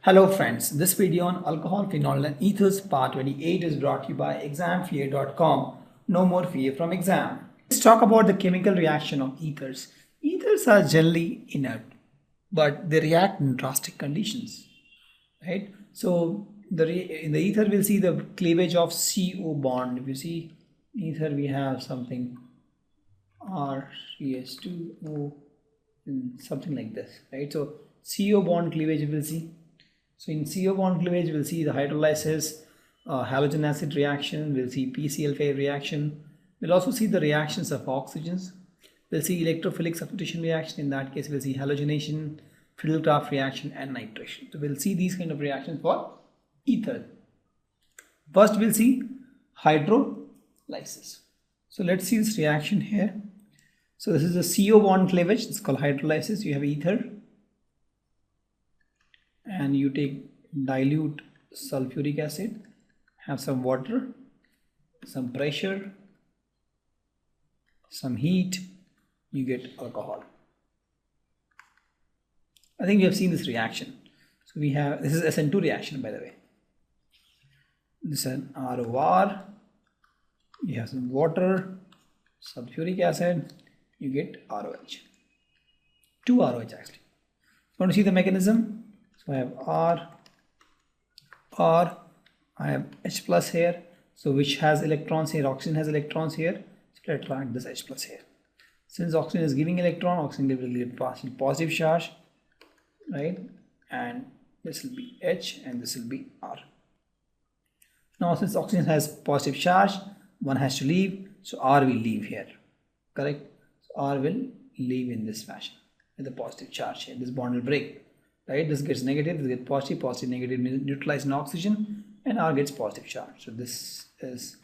Hello friends, this video on alcohol, phenol and ethers part 28 is brought to you by examfear.com. No more fear from exam. Let's talk about the chemical reaction of ethers. Ethers are generally inert, but they react in drastic conditions, right? So in the ether we'll see the cleavage of CO bond. If you see ether, we have something RCH2O and something like this, right? So CO bond cleavage we'll see. So in CO bond cleavage, we'll see the hydrolysis, halogen acid reaction, we'll see PCl5 reaction. We'll also see the reactions of oxygens. We'll see electrophilic substitution reaction. In that case, we'll see halogenation, Friedal Craft reaction, and nitration. So we'll see these kind of reactions for ether. First, we'll see hydrolysis. So let's see this reaction here. So this is a CO bond cleavage. It's called hydrolysis. You have ether, and you take dilute sulfuric acid, have some water, some pressure, some heat, you get alcohol. I think we have seen this reaction. So we have, this is SN2 reaction, by the way. This is an ROR, you have some water, sulfuric acid, you get ROH. 2 ROH actually. Want to see the mechanism? So I have R, I have H plus here, so which has electrons here, oxygen has electrons here, so let's attract this H plus here. Since oxygen is giving electron, oxygen will give positive charge, right? And this will be H and this will be R. Now since oxygen has positive charge, one has to leave, so R will leave here, correct? So R will leave in this fashion with the positive charge here, this bond will break. Right, this gets negative, this gets positive, positive, negative neutralized in oxygen, and R gets positive charge. So this is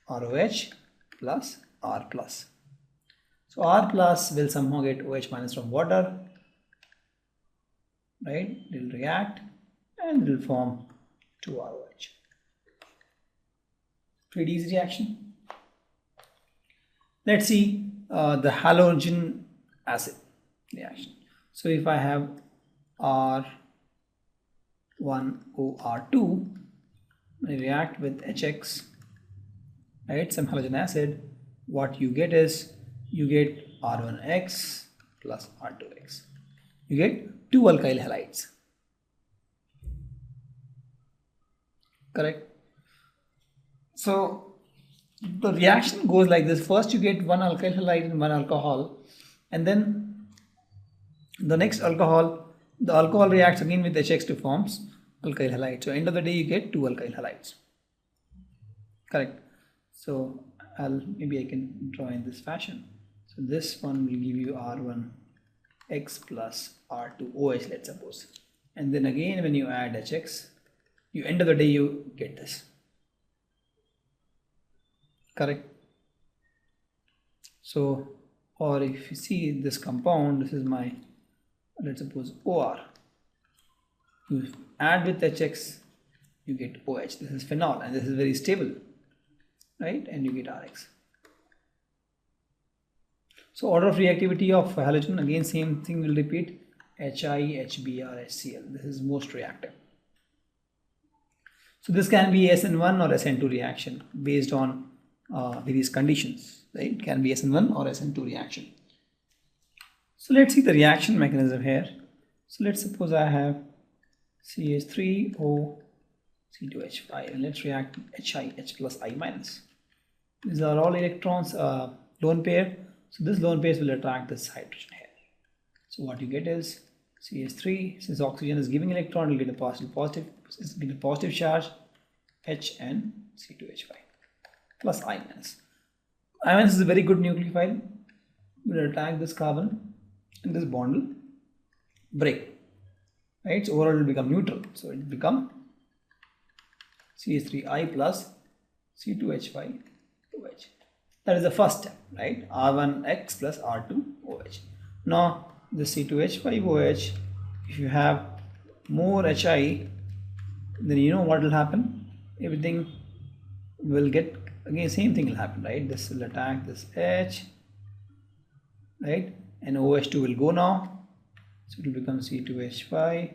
ROH plus R plus. So R plus will somehow get OH minus from water, right? It will react and it will form 2 ROH. Pretty easy reaction. Let's see the halogen acid reaction. So if I have R1OR2, when you react with HX, right, some halogen acid, what you get is you get R1X plus R2X. You get 2 alkyl halides. Correct? So the reaction goes like this. First you get 1 alkyl halide and 1 alcohol, and then the next alcohol, the alcohol reacts again with HX to forms alkyl halide. So end of the day you get 2 alkyl halides. Correct. So maybe I can draw in this fashion. So this one will give you R1X plus R2OH, let's suppose. And then again when you add HX, you end of the day you get this. Correct. So, or if you see this compound, this is my, let's suppose OR. You add with HX, you get OH. This is phenol and this is very stable, right? And you get RX. So order of reactivity of halogen, again same thing will repeat, HI, HBr, HCl. This is most reactive. So this can be SN1 or SN2 reaction based on various conditions, right? It can be SN1 or SN2 reaction. So let's see the reaction mechanism here. So let's suppose I have CH3O C2H5 and let's react HI, H plus I minus. These are all electrons, lone pair. So this lone pair will attract this hydrogen here. So what you get is CH3, since oxygen is giving electron, it will get a positive charge, H and C2H5 plus I minus. I minus is a very good nucleophile. We will attack this carbon and this bond will break, right? So overall it will become neutral, so it will become CH3I plus C2H5 OH. That is the first step, right? R1X plus R2OH. Now the C2H5 OH, if you have more HI, then you know what will happen. Everything will get, again same thing will happen, right? This will attack this H, right? And OH2 will go now, so it will become C2H5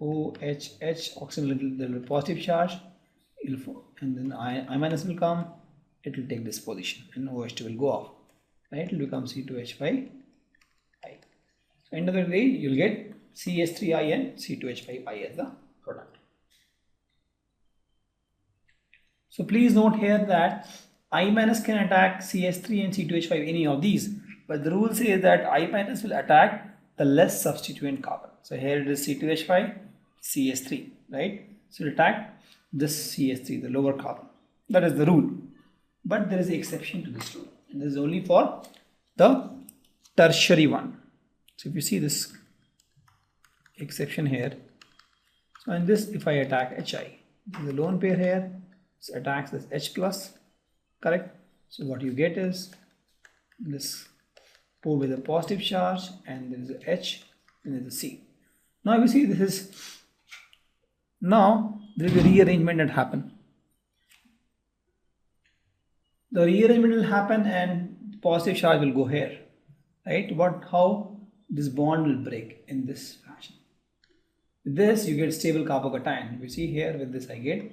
OHH, oxygen there will be positive charge, and then I minus will come, it will take this position and OH2 will go off, right? It will become C2H5I. So end of the day you will get CH3I and C2H5I as the product. So please note here that I minus can attack CH3 and C2H5, any of these, but the rule says that I minus will attack the less substituent carbon. So here it is C2H5, CH3, right? So it attack this CH3, the lower carbon. That is the rule. But there is an exception to this rule, and this is only for the tertiary one. So if you see this exception here, so in this, if I attack HI, this is a lone pair here, so attacks this H plus, correct? So what you get is this O with a positive charge, and there is a H and there is a C. Now you see this is, now there will be rearrangement that happen. The rearrangement will happen and positive charge will go here, right? How this bond will break in this fashion. With this you get stable carbocation. You see here with this I get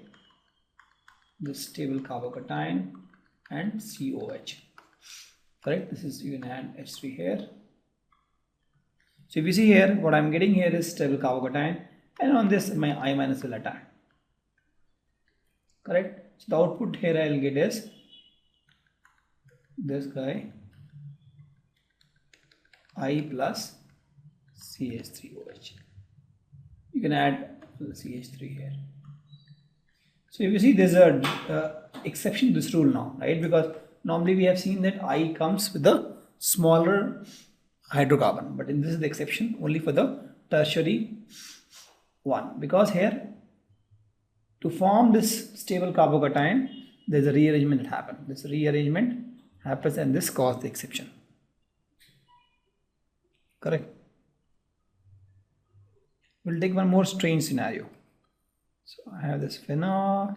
this stable carbocation and COH. Correct? This is, you can add H3 here. So if you see here, what I'm getting here is stable carbocation, and on this my I minus will attack. Correct? So the output here I will get is this guy I plus CH3OH. You can add the CH3 here. So if you see, there's a exception to this rule now, right? Because normally we have seen that I comes with the smaller hydrocarbon, but in this is the exception only for the tertiary one, because here to form this stable carbocation there's a rearrangement that happens. This rearrangement happens and this causes the exception. Correct? We'll take one more strange scenario. So I have this phenol,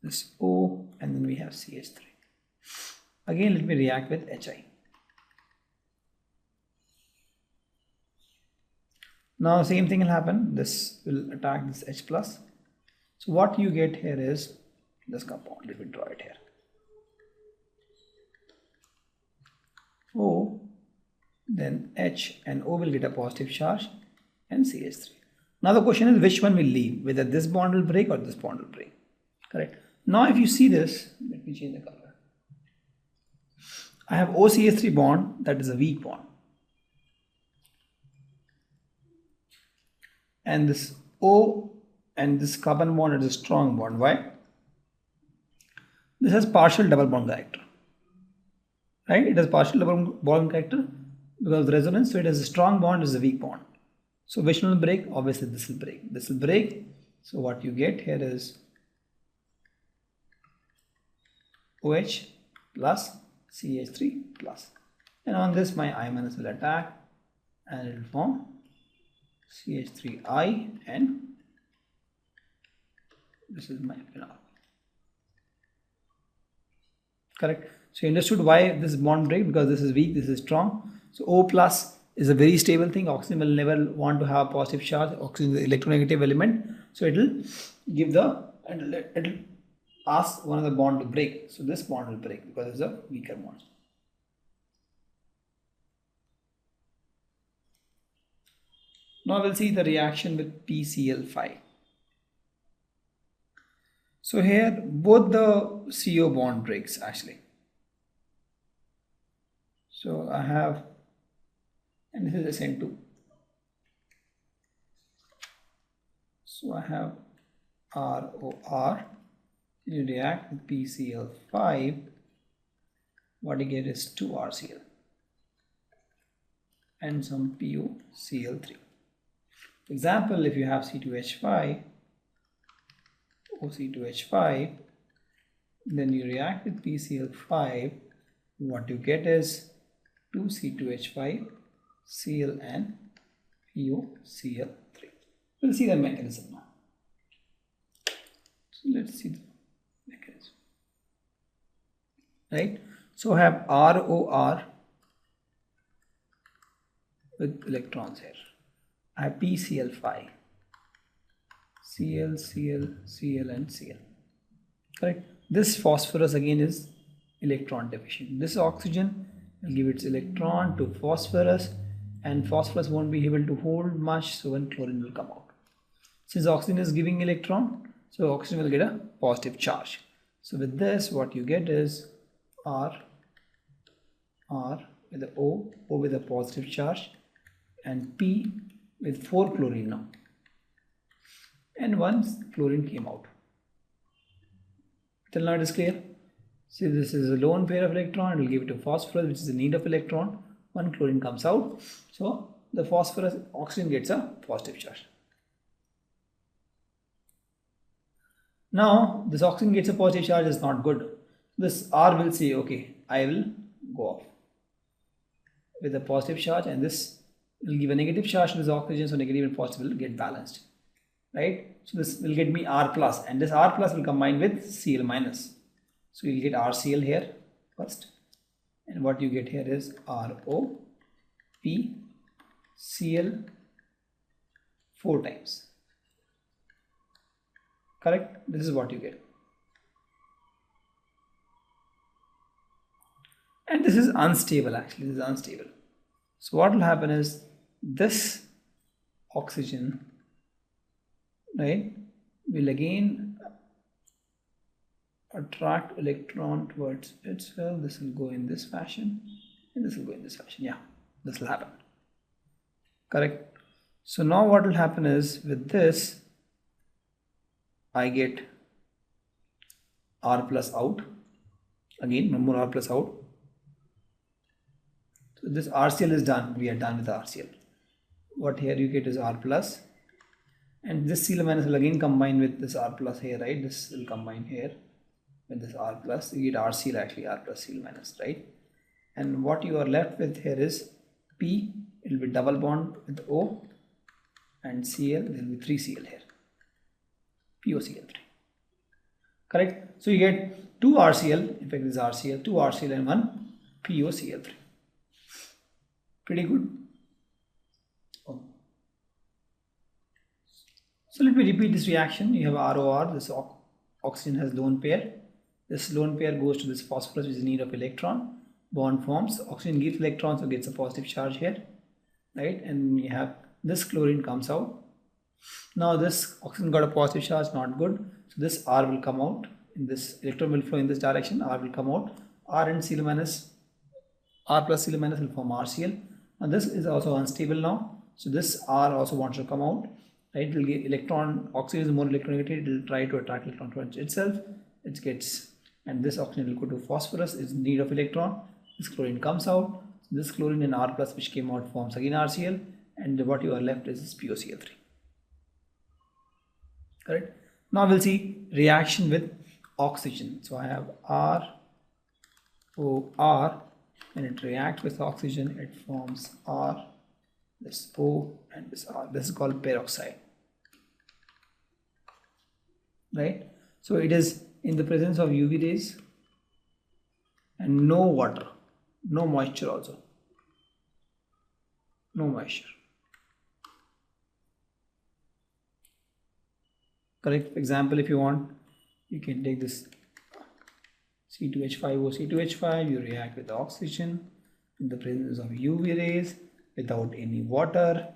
this O, and then we have CH3. Again, let me react with HI. Now same thing will happen. This will attack this H plus. So what you get here is this compound. Let me draw it here. O, then H and O will get a positive charge, and CH3. Now the question is which one will leave, whether this bond will break or this bond will break. Correct. Now if you see this, let me change the color. I have OCH3 bond, that is a weak bond. And this O and this carbon bond is a strong bond. Why? This has partial double bond character. Right? It has partial double bond character because of resonance. So it has a strong bond, is a weak bond. So which one will break? Obviously this will break. This will break. So what you get here is OH plus CH3 plus. And on this my I minus will attack and it will form CH3I, and this is my phenol. Correct. So you understood why this bond break, because this is weak, this is strong. So O plus is a very stable thing. Oxygen will never want to have positive charge. Oxygen is the electronegative element. So it will give the, and it will ask one of the bond to break. So this bond will break because it's a weaker bond. Now we'll see the reaction with PCl5. So here both the CO bond breaks actually. So I have, and this is SN2. So I have ROR. You react with PCl5. What you get is 2RCl and some PuCl3. For example, if you have C2H5, OC2H5, then you react with PCl5. What you get is 2C2H5, Cl and PuCl3. We'll see the mechanism now. So let's see the mechanism. Right? So I have ROR with electrons here. I have PCl5. Cl, Cl, Cl and Cl. Correct. This phosphorus again is electron deficient. This oxygen will give its electron to phosphorus, and phosphorus won't be able to hold much, so when chlorine will come out. Since oxygen is giving electron, so oxygen will get a positive charge. So with this, what you get is R with the O with a positive charge, and P with 4 chlorine now. And once chlorine came out. Till now it is clear. See, this is a lone pair of electron, it will give it to phosphorus, which is in need of electron. One chlorine comes out, so the phosphorus oxygen gets a positive charge. Now this oxygen gets a positive charge is not good. This R will say, okay, I will go off with a positive charge, and this will give a negative charge to this oxygen, so negative and positive will get balanced, right? So this will get me R plus, and this R plus will combine with Cl minus. So you'll get RCl here first, and what you get here is RO P Cl 4 times. Correct? This is what you get. And this is unstable actually, this is unstable. So what will happen is this oxygen, right, will again attract electron towards itself. This will go in this fashion and this will go in this fashion. Yeah, this will happen. Correct? So now what will happen is with this, I get R plus out. Again, no more R plus out. So this RCl is done. We are done with RCl. What here you get is R plus. And this Cl minus will again combine with this R plus here, right? This will combine here with this R plus. You get RCl actually, R plus Cl minus, right? And what you are left with here is P. It will be double bond with O, and Cl. There will be 3 Cl here. POCl3. Correct? So you get 2 RCl, in fact this is RCl, 2 RCl and 1 POCl3. Pretty good. Oh. So let me repeat this reaction. You have ROR, this oxygen has lone pair. This lone pair goes to this phosphorus, which is in need of electron. Bond forms. Oxygen gives electrons, so gets a positive charge here, right? And you have this chlorine comes out. Now this oxygen got a positive charge, not good. So this R will come out. In this electron will flow in this direction. R will come out. R and Cl minus, R plus Cl minus will form RCl. Now this is also unstable now. So this R also wants to come out. Right? It will get electron. Oxygen is more electronegative. It will try to attract electron towards itself. It gets, and this oxygen will go to phosphorus. Is in need of electron. This chlorine comes out. This chlorine and R plus which came out forms again RCl, and what you are left is POCl3. Correct? Now we'll see reaction with oxygen. So I have ROR. When it reacts with oxygen, it forms R, this O and this R. This is called peroxide. Right? So it is in the presence of UV rays and no water, no moisture also. No moisture. Correct? For example, if you want, you can take this C2H5O, C2H5, you react with oxygen in the presence of UV rays without any water,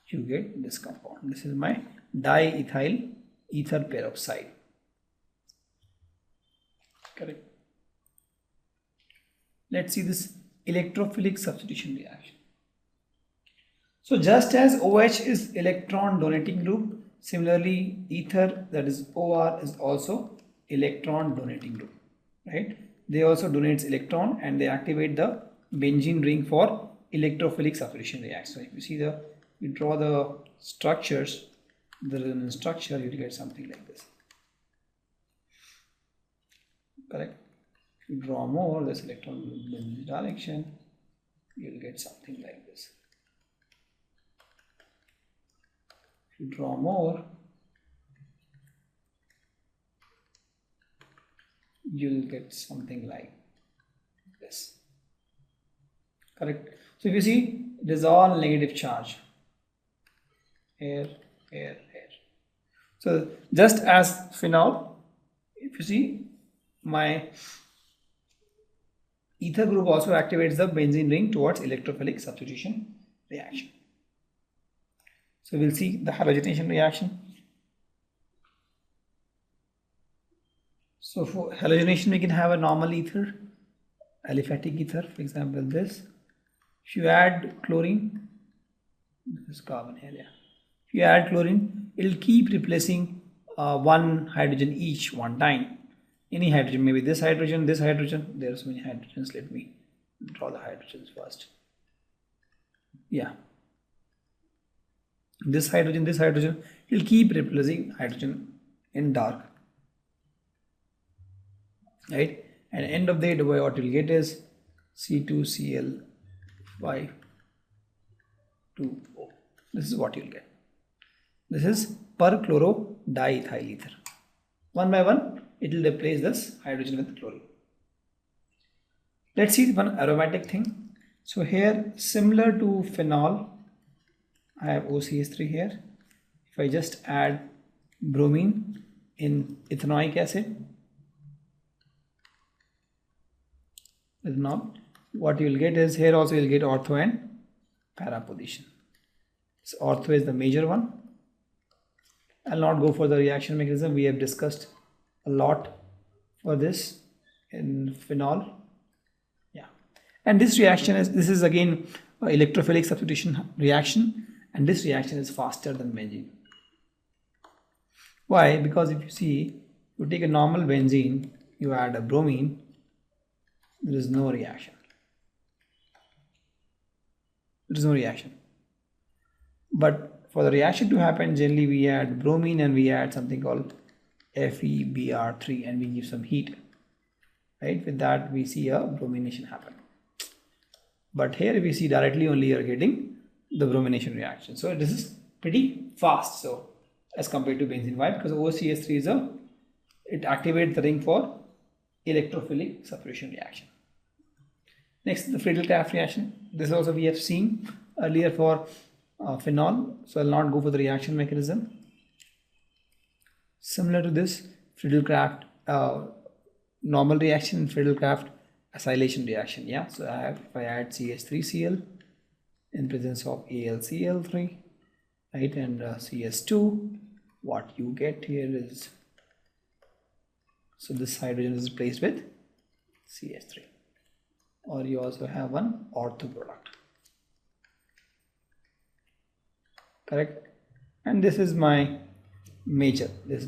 you get this compound. This is my diethyl ether peroxide. Correct. Let's see this electrophilic substitution reaction. So just as OH is electron donating group, similarly ether, that is OR, is also electron donating group. Right? They also donates electron and they activate the benzene ring for electrophilic substitution reaction. So if you see you draw the structures, there is a structure, you will get something like this. Correct? If you draw more, this electron will in this direction, you will get something like this. If you draw more, you'll get something like this. Correct? So if you see, it is all negative charge. Here, here, here. So just as phenol, if you see, my ether group also activates the benzene ring towards electrophilic substitution reaction. So we'll see the halogenation reaction. So for halogenation, we can have a normal ether, aliphatic ether, for example this. If you add chlorine, this is carbon here, yeah. If you add chlorine, it will keep replacing one hydrogen each one time. Any hydrogen, maybe this hydrogen, there are so many hydrogens. Let me draw the hydrogens first. Yeah. This hydrogen, it will keep replacing hydrogen in dark. Right? And end of the day, what you will get is C2Cl5 2O. This is what you will get. This is perchloro diethyl ether. One by one, it will replace this hydrogen with chlorine. Let's see one aromatic thing. So here, similar to phenol, I have OCH3 here. If I just add bromine in ethanoic acid, ethanol, what you will get is, here also you will get ortho and para position. So ortho is the major one. I'll not go for the reaction mechanism. We have discussed a lot for this in phenol. Yeah, and this reaction is again electrophilic substitution reaction, and this reaction is faster than benzene. Why? Because if you see, you take a normal benzene, you add a bromine, there is no reaction. There is no reaction. But for the reaction to happen, generally we add bromine and we add something called FeBr3 and we give some heat. Right? With that we see a bromination happen. But here we see directly only you are getting the bromination reaction. So this is pretty fast. So as compared to benzene. Why? Because OCH3 is it activates the ring for electrophilic substitution reaction. Next, the Friedal Craft reaction. This also we have seen earlier for phenol. So I'll not go for the reaction mechanism. Similar to this, Friedal Craft normal reaction, Friedal Craft acylation reaction. Yeah. So if I add CH3Cl in presence of AlCl3, right, and CS2, what you get here is, so this hydrogen is replaced with CH3, or you also have one ortho product, correct? And this is my major. So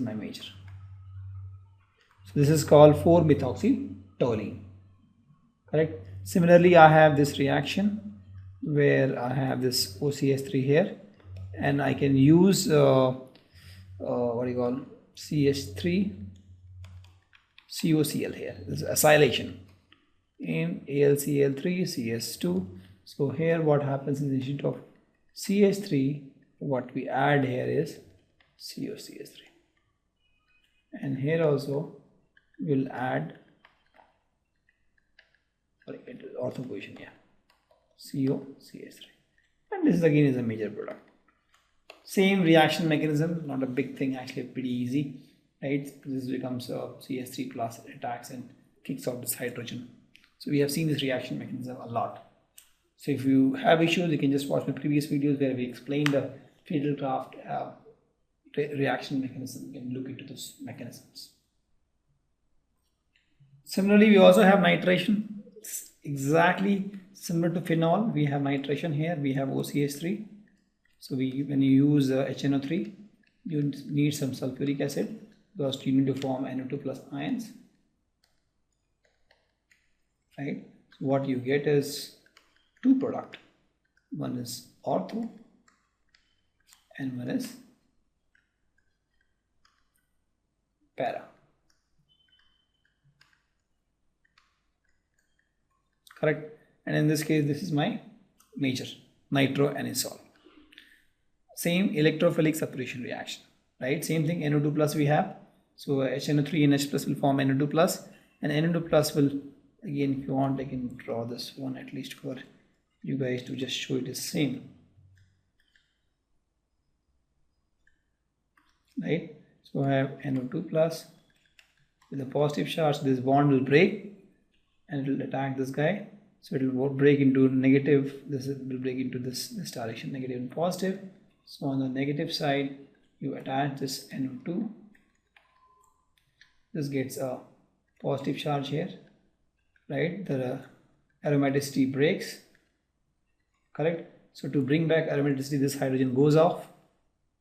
this is called 4-methoxytoluene, correct? Similarly, I have this reaction where I have this OCH3 here, and I can use what do you call CH3 COCl here. This is acylation in AlCl3 CS2. So here what happens is, instead of CH3, what we add here is COCH3, and here also we'll add ortho position, yeah, COCH3, and this again is a major product. Same reaction mechanism, not a big thing, actually pretty easy, right? This becomes CH3 plus, attacks and kicks off this hydrogen. So we have seen this reaction mechanism a lot. So if you have issues, you can just watch my previous videos where we explained the Friedal Craft reaction mechanism. You can look into those mechanisms. Similarly, we also have nitration. It's exactly similar to phenol. We have nitration here. We have OCH3. So when you use HNO3, you need some sulfuric acid because you need to form NO2 plus ions. Right? So what you get is two products. One is ortho and one is para. Correct? And in this case, this is my major, nitroanisole. Same electrophilic substitution reaction, right? Same thing, NO2 plus we have. So HNO3 and H plus will form NO2 plus, and NO2 plus will, again, if you want, I can draw this one at least for you guys to just show it the same, right? So I have NO2 plus with a positive charge. This bond will break and it will attack this guy. So it will break into negative. This will break into this direction, negative and positive. So on the negative side, you attach this NO2. This gets a positive charge here, right? The aromaticity breaks, correct? So to bring back aromaticity, this hydrogen goes off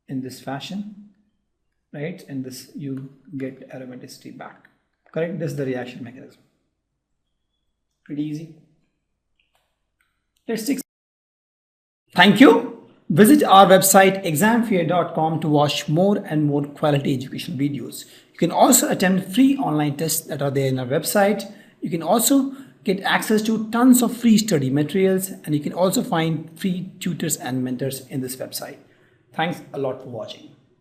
in this fashion, right? And this you get aromaticity back, correct? This is the reaction mechanism. Pretty easy. Let's take. Thank you. Visit our website examfear.com to watch more and more quality educational videos. You can also attempt free online tests that are there in our website. You can also get access to tons of free study materials, and you can also find free tutors and mentors in this website. Thanks a lot for watching.